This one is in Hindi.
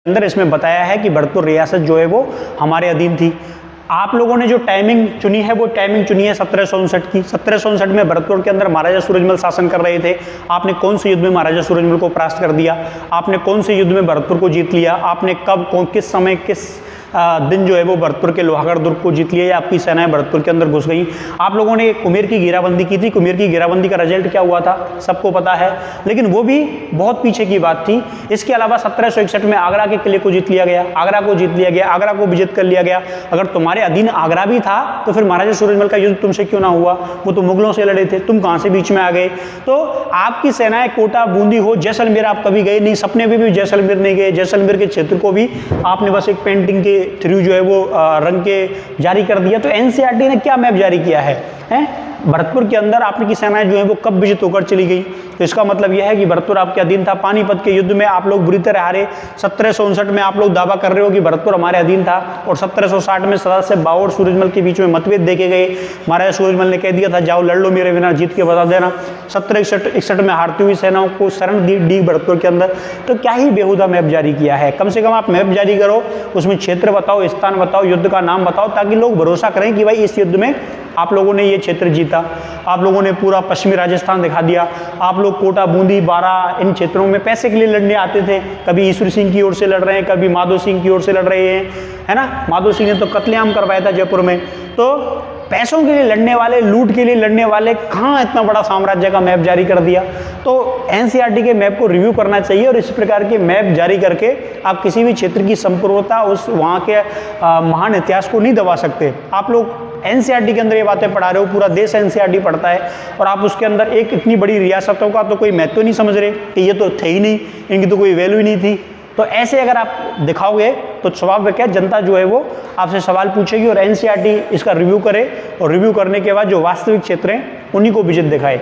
अंदर इसमें बताया है कि भरतपुर रियासत जो है वो हमारे अधीन थी। आप लोगों ने जो टाइमिंग चुनी है वो टाइमिंग चुनी है 1759 की। 1759 में भरतपुर के अंदर महाराजा सूरजमल शासन कर रहे थे। आपने कौन से युद्ध में महाराजा सूरजमल को परास्त कर दिया? आपने कौन से युद्ध में भरतपुर को जीत लिया? आपने कब, किस समय, किस दिन जो है वो भरतपुर के लोहागढ़ दुर्ग को जीत लिया या आपकी सेनाएं भरतपुर के अंदर घुस गई? आप लोगों ने कुमेर की घेराबंदी की थी। कुमेर की घेराबंदी का रिजल्ट क्या हुआ था सबको पता है, लेकिन वो भी बहुत पीछे की बात थी। इसके अलावा 1761 में आगरा के किले को जीत लिया गया। आगरा को जीत लिया गया, आगरा को विजित कर लिया गया। अगर तुम्हारे अधीन आगरा भी था तो फिर महाराजा सूरजमल का युद्ध तुमसे क्यों ना हुआ? वो तो मुगलों से लड़े थे, तुम कहां से बीच में आ गए? तो आपकी सेनाएं कोटा, बूंदी हो, जैसलमेर आप कभी गए नहीं, सपने में भी जैसलमेर नहीं गए। जैसलमेर के क्षेत्र को भी आपने बस एक पेंटिंग के थ्रू जो है वो रंग के जारी कर दिया। तो एनसीईआरटी ने क्या मैप जारी किया है? भरतपुर के अंदर आपकी की सेनाएं जो है वो कब विजित होकर चली गई? तो इसका मतलब यह है कि भरतपुर आपके अधीन था। पानीपत के युद्ध में आप लोग बुरी तरह हारे। 1759 में आप लोग दावा कर रहे हो कि भरतपुर हमारे अधीन था, और 1760 में सदाशिव बाऊ और सूरजमल के बीच में मतभेद देखे गए। महाराजा सूरजमल ने कह दिया था जाओ लड़ लो मेरे बिना, जीत के बता देना। 1761 में हारती हुई सेनाओं को शरण दी भरतपुर के अंदर। तो क्या ही बेहुदा मैप जारी किया है? कम से कम आप मैप जारी करो, उसमें क्षेत्र बताओ, स्थान बताओ, युद्ध का नाम बताओ, ताकि लोग भरोसा करें कि भाई इस युद्ध में आप लोगों ने ये क्षेत्र जीता। आप लोगों ने पूरा पश्चिमी राजस्थान दिखा दिया। आप लोग कोटा, बूंदी, बारां इन क्षेत्रों में पैसे के लिए लड़ने आते थे। कभी ईश्वर सिंह की ओर से लड़ रहे हैं, कभी माधो सिंह की ओर से लड़ रहे हैं, है ना। माधो सिंह ने तो कत्लेआम करवाया था जयपुर में। तो पैसों के लिए लड़ने वाले, लूट के लिए लड़ने वाले कहाँ इतना बड़ा साम्राज्य का मैप जारी कर दिया? तो एनसीईआरटी के मैप को रिव्यू करना चाहिए, और इस प्रकार के मैप जारी करके आप किसी भी क्षेत्र की संपूर्णता, उस वहाँ के महान इतिहास को नहीं दबा सकते। आप लोग एनसीईआरटी के अंदर ये बातें पढ़ा रहे हो, पूरा देश एनसीईआरटी पढ़ता है, और आप उसके अंदर एक इतनी बड़ी रियासतों का तो कोई महत्व नहीं समझ रहे कि ये तो थे ही नहीं, इनकी तो कोई वैल्यू ही नहीं थी। तो ऐसे अगर आप दिखाओगे तो स्वाभाविक है जनता जो है वो आपसे सवाल पूछेगी, और एनसीईआरटी इसका रिव्यू करे, और रिव्यू करने के बाद जो वास्तविक क्षेत्र हैं उन्हीं को विजित दिखाए।